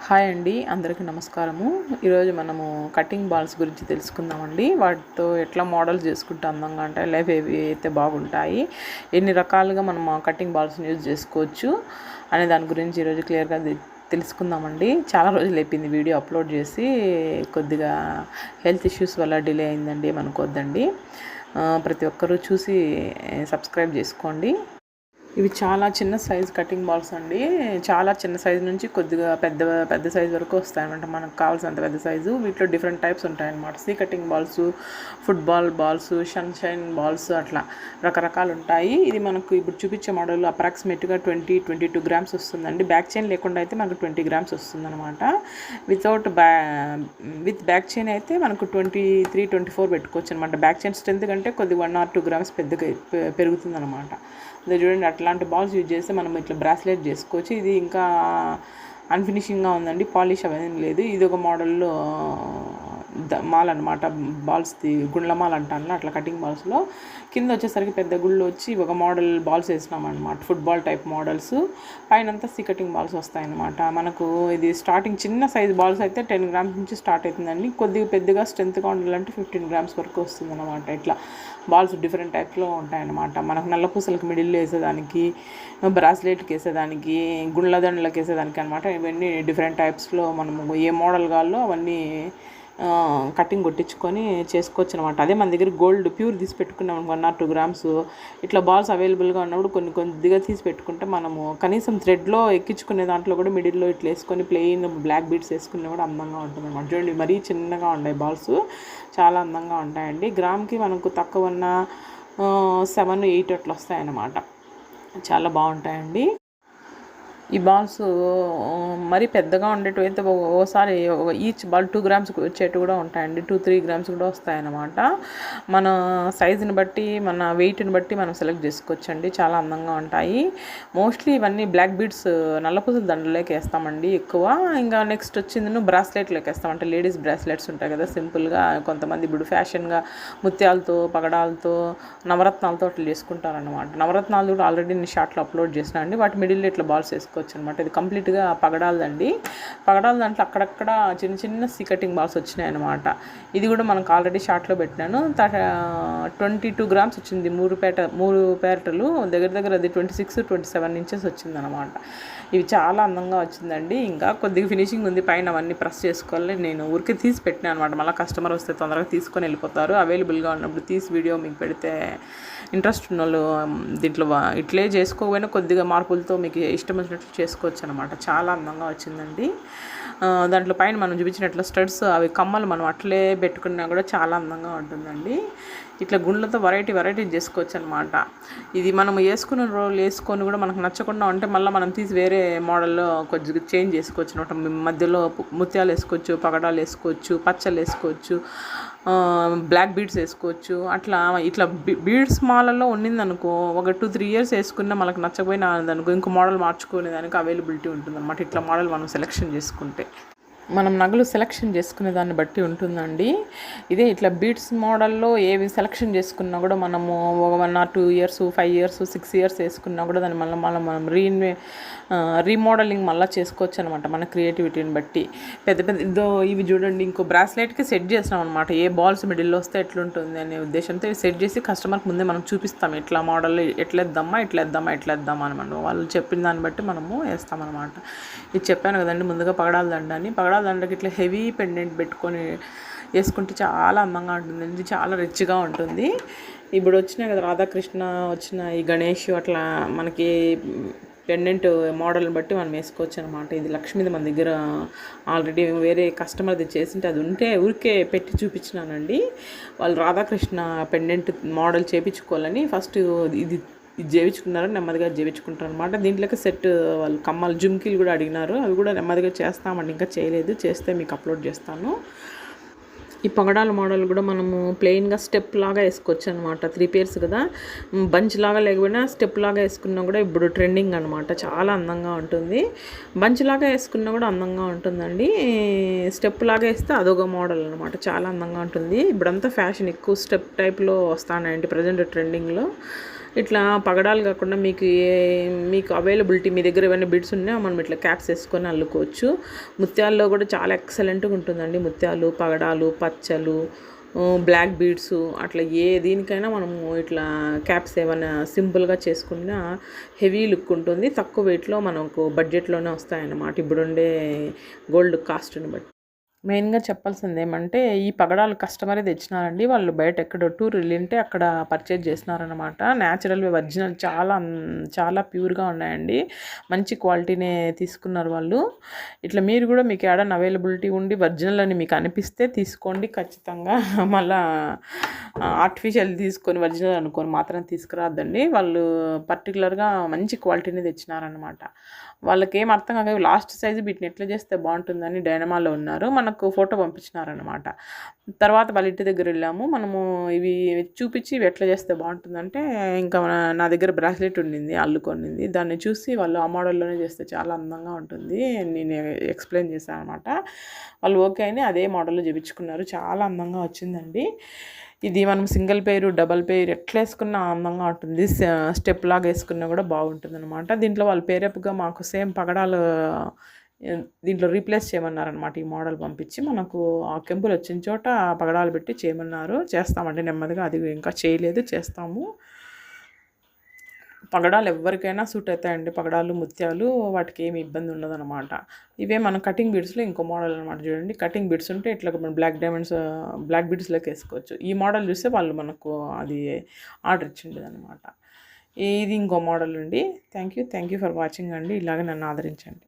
Hi అండి, అందరికీ నమస్కారము. ఈరోజు మనము కటింగ్ బాల్స్ గురించి తెలుసుకుందామండి. వాటితో ఎట్లా మోడల్స్ చేసుకుంటే అందంగా ఉంటాయి, లైఫ్ ఏవి అయితే బాగుంటాయి, ఎన్ని రకాలుగా మనం కటింగ్ బాల్స్ని యూజ్ చేసుకోవచ్చు అనే దాని గురించి ఈరోజు క్లియర్గా తెలుసుకుందామండి. చాలా రోజులు అయిపోయింది వీడియో అప్లోడ్ చేసి, కొద్దిగా హెల్త్ ఇష్యూస్ వల్ల డిలే అయిందండి, అనుకోవద్దండి. ప్రతి ఒక్కరూ చూసి సబ్స్క్రైబ్ చేసుకోండి. ఇవి చాలా చిన్న సైజ్ కటింగ్ బాల్స్ అండి. చాలా చిన్న సైజు నుంచి కొద్దిగా పెద్ద పెద్ద సైజు వరకు వస్తాయన్నమాట, మనకు కావాల్సినంత పెద్ద సైజు. వీటిలో డిఫరెంట్ టైప్స్ ఉంటాయన్నమాట. Sea cutting balls, football balls, sunshine balls, అట్లా రకరకాలు ఉంటాయి. ఇది మనకు ఇప్పుడు చూపించే మోడల్ అప్రాక్సిమేట్గా 22 గ్రామ్స్ వస్తుందండి. బ్యాక్ చైన్ లేకుండా అయితే మనకు 20 గ్రామ్స్ వస్తుందన్నమాట. విత్ బ్యాక్ చైన్ అయితే మనకు 23-24 పెట్టుకోవచ్చు అనమాట. బ్యాక్ చైన్ స్ట్రెంత్ కంటే కొద్దిగా 1 or 2 గ్రామ్స్ పెద్దగా పెరుగుతుంది అనమాట. ఇది చూడండి, అట్లాంటి బాల్స్ యూజ్ చేస్తే మనం ఇట్లా బ్రాస్లెట్ చేసుకోవచ్చు. ఇది ఇంకా అన్ఫినిషింగ్గా ఉందండి, పాలిష్ అవన్నీ లేదు. ఇది ఒక మోడల్లో మాల్ అనమాట, బాల్స్ది గుండ్ల మాల్ అంటాను అట్లా. కటింగ్ బాల్స్లో కింద వచ్చేసరికి పెద్ద గుళ్ళు వచ్చి ఒక మోడల్ బాల్స్ వేసినామన్నమాట, ఫుట్బాల్ టైప్ మోడల్స్. పైనంతా సీ కటింగ్ బాల్స్ వస్తాయన్నమాట. మనకు ఇది స్టార్టింగ్ చిన్న సైజ్ బాల్స్ అయితే 10 గ్రామ్స్ నుంచి స్టార్ట్ అవుతుందండి. కొద్దిగా పెద్దగా స్ట్రెంత్గా ఉండాలంటే 15 గ్రామ్స్ వరకు వస్తుంది అనమాట. ఇట్లా బాల్స్ డిఫరెంట్ టైప్లో ఉంటాయన్నమాట. మనకు నల్లపూసలకు మిడిల్లో వేసేదానికి, బ్రాస్లెట్కి వేసేదానికి, గుండ్లదండలకు వేసేదానికి అనమాట. ఇవన్నీ డిఫరెంట్ టైప్స్లో మనము ఏ మోడల్ కావాలో అవన్నీ కటింగ్ కొట్టించుకొని చేసుకోవచ్చు అనమాట. అదే మన దగ్గర గోల్డ్ ప్యూర్ తీసి పెట్టుకున్నాం 1 or 2 గ్రామ్స్. ఇట్లా బాల్స్ అవైలబుల్గా ఉన్నప్పుడు కొద్దిగా తీసి పెట్టుకుంటే మనము కనీసం థ్రెడ్లో ఎక్కించుకునే దాంట్లో కూడా మిడిల్లో ఇట్లా వేసుకొని ప్లెయిన్ బ్లాక్ బీడ్స్ వేసుకునే కూడా అందంగా ఉంటుంది అనమాట. చూడండి, మరీ చిన్నగా ఉన్నాయి బాల్స్, చాలా అందంగా ఉంటాయండి. గ్రామ్కి మనకు తక్కువ ఉన్న 7-8 అట్లా వస్తాయన్నమాట. చాలా బాగుంటాయండి. ఈ బాల్స్ మరీ పెద్దగా ఉండేటివి అయితే ఓసారి ఈచ్ బాల్ 2 గ్రామ్స్ వచ్చేటివి కూడా ఉంటాయండి, 2-3 గ్రామ్స్ కూడా వస్తాయన్నమాట. మన సైజుని బట్టి, మన వెయిట్ని బట్టి మనం సెలెక్ట్ చేసుకోవచ్చండి. చాలా అందంగా ఉంటాయి. మోస్ట్లీ ఇవన్నీ బ్లాక్ బీడ్స్, నల్లపూసల దండలోకి వేస్తామండి ఎక్కువ. ఇంకా నెక్స్ట్ వచ్చింది బ్రాస్లెట్లోకి వేస్తాం. అంటే లేడీస్ బ్రాస్లెట్స్ ఉంటాయి కదా సింపుల్గా, కొంతమంది ఇప్పుడు ఫ్యాషన్గా ముత్యాలతో, పగడాలతో, నవరత్నాలతో అట్లా చేసుకుంటారనమాట. నవరత్నాలు కూడా ఆల్రెడీ నేను షార్ట్లో అప్లోడ్ చేసిన అండి. వాటి మిడిల్లో ఇట్లా బాల్స్ వేసుకోవచ్చు అనమాట. ఇది కంప్లీట్గా పగడాలదండి. పగడాల దాంట్లో అక్కడక్కడ చిన్న చిన్న సీ కటింగ్ బాల్స్ వచ్చినాయి అనమాట. ఇది కూడా మనకు ఆల్రెడీ షార్ట్లో పెట్టినాను. 22 గ్రామ్స్ వచ్చింది. 3 పేటలు దగ్గర అది 26-27 ఇంచెస్ వచ్చిందనమాట. ఇవి చాలా అందంగా వచ్చిందండి. ఇంకా కొద్దిగా ఫినిషింగ్ ఉంది, పైన అవన్నీ ప్రెస్ చేసుకోవాలి. నేను ఊరికే తీసి పెట్టినా అనమాట, మళ్ళీ కస్టమర్ వస్తే తొందరగా తీసుకొని వెళ్ళిపోతారు. అవైలబుల్గా ఉన్నప్పుడు తీసి వీడియో మీకు పెడితే ఇంట్రెస్ట్ ఉన్న వాళ్ళు దీంట్లో ఇట్లే చేసుకోకపోయినా కొద్దిగా మార్పులతో మీకు ఇష్టం వచ్చినట్లు చేసుకోవచ్చు అనమాట. చాలా అందంగా వచ్చిందండి. దాంట్లో పైన మనం చూపించినట్లు స్టడ్స్, అవి కమ్మలు మనం అట్లే పెట్టుకున్నా కూడా చాలా అందంగా ఉంటుందండి. ఇట్లా గుండ్లతో వెరైటీ చేసుకోవచ్చు అనమాట. ఇది మనం వేసుకున్న రోజులు వేసుకొని కూడా మనకు నచ్చకుండా ఉంటే మళ్ళీ మనం తీసి వేరే మోడల్లో కొద్దిగా చేంజ్ చేసుకోవచ్చు అనమాట. మధ్యలో ముత్యాలు వేసుకోవచ్చు, పగడాలు వేసుకోవచ్చు, పచ్చలు వేసుకోవచ్చు, బ్లాక్ బీడ్స్ వేసుకోవచ్చు. ఇట్లా బీడ్స్ మాలలో ఉన్నిందనుకో, ఒక 2-3 ఇయర్స్ వేసుకున్నా మనకు నచ్చకపోయినా అనుకో, ఇంకో మోడల్ మార్చుకునే దానికి అవైలబిలిటీ ఉంటుంది అనమాట. ఇట్లా మోడల్ మనం సెలెక్షన్ చేసుకుంటే, మనం నగలు సెలెక్షన్ చేసుకునే దాన్ని బట్టి ఉంటుందండి. ఇదే ఇట్లా బీడ్స్ మోడల్లో ఏవి సెలెక్షన్ చేసుకున్నా కూడా మనము ఒక 1 or 2 years, 5 years, 6 years వేసుకున్నా కూడా దాన్ని మళ్ళీ మనం రీమోడలింగ్ మళ్ళీ చేసుకోవచ్చు అనమాట, మన క్రియేటివిటీని బట్టి. పెద్ద ఇవి చూడండి, ఇంకో బ్రాస్లెట్కి సెట్ చేసినాం అనమాట. ఏ బాల్స్ మిడిల్లో వస్తే ఎట్లుంటుంది అనే ఉద్దేశంతో ఇవి సెట్ చేసి కస్టమర్కి ముందే మనం చూపిస్తాం. ఇట్లా మోడల్ ఎట్లా వేద్దామా అనమాట. వాళ్ళు చెప్పిన దాన్ని బట్టి మనము వేస్తామన్నమాట. ఇది చెప్పాను కదండి ముందుగా, పగడాల దండకి ఇట్లా హెవీ పెండెంట్ పెట్టుకొని వేసుకుంటే చాలా అందంగా ఉంటుందండి. ఇది చాలా రిచ్గా ఉంటుంది. ఇప్పుడు వచ్చినాయి కదా రాధాకృష్ణ, వచ్చిన ఈ గణేష్, అట్లా మనకి పెండెంట్ మోడల్ని బట్టి మనం వేసుకోవచ్చు అనమాట. ఇది లక్ష్మీది మన దగ్గర ఆల్రెడీ వేరే కస్టమర్ది చేసింటే అది ఉంటే ఊరికే పెట్టి చూపించినానండి. వాళ్ళు రాధాకృష్ణ పెండెంట్ మోడల్ చేయించుకోవాలని ఫస్ట్ ఇది చేయించుకున్నారు, నెమ్మదిగా చేయించుకుంటారు అనమాట. దీంట్లోకి సెట్ వాళ్ళు కమ్మలు, జుమ్కీలు కూడా అడిగినారు. అవి కూడా నెమ్మదిగా చేస్తామండి, ఇంకా చేయలేదు, చేస్తే మీకు అప్లోడ్ చేస్తాను. ఈ పగడాల మోడల్ కూడా మనము ప్లెయిన్గా స్టెప్ లాగా వేసుకోవచ్చు అనమాట. 3 pairs కదా, బంచ్ లాగా లేకపోయినా స్టెప్ లాగా వేసుకున్నా కూడా ఇప్పుడు ట్రెండింగ్ అనమాట. చాలా అందంగా ఉంటుంది. బంచ్ లాగా వేసుకున్నా కూడా అందంగా ఉంటుందండి. స్టెప్ లాగా వేస్తే అదొక మోడల్ అనమాట, చాలా అందంగా ఉంటుంది. ఇప్పుడంతా ఫ్యాషన్ ఎక్కువ స్టెప్ టైప్లో వస్తానండి ప్రజెంట్ ట్రెండింగ్లో. ఇట్లా పగడాలు కాకుండా మీకు అవైలబిలిటీ మీ దగ్గర ఏమైనా బిడ్స్ ఉన్నాయో మనం ఇట్లా క్యాప్స్ వేసుకొని అల్లుకోవచ్చు. ముత్యాల్లో కూడా చాలా ఎక్సలెంట్గా ఉంటుందండి. ముత్యాలు, పగడాలు, పచ్చలు, బ్లాక్ బీడ్స్ అట్లా దీనికైనా మనము ఇట్లా క్యాప్స్ ఏమైనా సింపుల్గా చేసుకున్నా హెవీ లుక్ ఉంటుంది. తక్కువ వెయిట్లో మనకు బడ్జెట్లోనే వస్తాయన్నమాట ఇప్పుడుండే గోల్డ్ కాస్ట్ని బట్టి. మెయిన్‌గా చెప్పాల్సింది ఏమంటే, ఈ పగడాలు కస్టమరే తెచ్చినారండి. వాళ్ళు బయట ఎక్కడో టూర్ వెళ్ళింటే అక్కడ పర్చేజ్ చేసినారనమాట. న్యాచురల్‌వి ఒరిజినల్ చాలా ప్యూర్‌గా ఉన్నాయండి. మంచి క్వాలిటీనే తీసుకున్నారు వాళ్ళు. ఇట్లా మీరు కూడా మీకు ఏడన్నా అవైలబిలిటీ ఉండి ఒరిజినల్ అని మీకు అనిపిస్తే తీసుకోండి ఖచ్చితంగా. మళ్ళా ఆర్టిఫిషియల్ తీసుకొని ఒరిజినల్ అనుకొని మాత్రం తీసుకురావద్దండి. వాళ్ళు పర్టికులర్‌గా మంచి క్వాలిటీనే తెచ్చినారనమాట. వాళ్ళకేం అర్థం కాక లాస్ట్ సైజు వీటిని ఎట్లా చేస్తే బాగుంటుందని డైనమాలో ఉన్నారు. మనకు ఫోటో పంపించినారనమాట. తర్వాత వాళ్ళ ఇంటి దగ్గర వెళ్ళాము. మనము ఇవి చూపించి ఇవి ఎట్లా చేస్తే బాగుంటుందంటే, ఇంకా నా దగ్గర బ్రాస్లెట్ ఉండింది అల్లుకొనింది. దాన్ని చూసి వాళ్ళు ఆ మోడల్లోనే చేస్తే చాలా అందంగా ఉంటుంది నేను ఎక్స్ప్లెయిన్ చేశాను అనమాట. వాళ్ళు ఓకే అని అదే మోడల్లో చేయించుకున్నారు. చాలా అందంగా వచ్చిందండి. ఇది మనం సింగిల్ పెయిర్, డబల్ పెయిర్ ఎట్లా వేసుకున్నా అందంగా ఉంటుంది. స్టెప్ లాగా వేసుకున్నా కూడా బాగుంటుంది అనమాట. దీంట్లో వాళ్ళు పేరప్గా మాకు సేమ్ పగడాలు దీంట్లో రీప్లేస్ చేయమన్నారనమాట. ఈ మోడల్ పంపించి మనకు ఆ కెంపులు వచ్చిన చోట పగడాలు పెట్టి చేయమన్నారు. చేస్తామండి నెమ్మదిగా, అది ఇంకా చేయలేదు, చేస్తాము. పగడాలు ఎవరికైనా సూట్ అవుతాయండి. పగడాలు, ముత్యాలు వాటికి ఏమి ఇబ్బంది ఉండదన్నమాట. ఇవే మనం కటింగ్ బీడ్స్లో ఇంకో మోడల్ అనమాట. చూడండి, కటింగ్ బీడ్స్ ఉంటే ఇట్లా మనం బ్లాక్ డైమండ్స్, బ్లాక్ బీడ్స్లోకి వేసుకోవచ్చు. ఈ మోడల్ చూస్తే వాళ్ళు మనకు అది ఆర్డర్ ఇచ్చిండేది అనమాట. ఇది ఇంకో మోడల్ అండి. థ్యాంక్ యూ ఫర్ వాచింగ్ అండి. ఇలాగే నన్ను ఆదరించండి.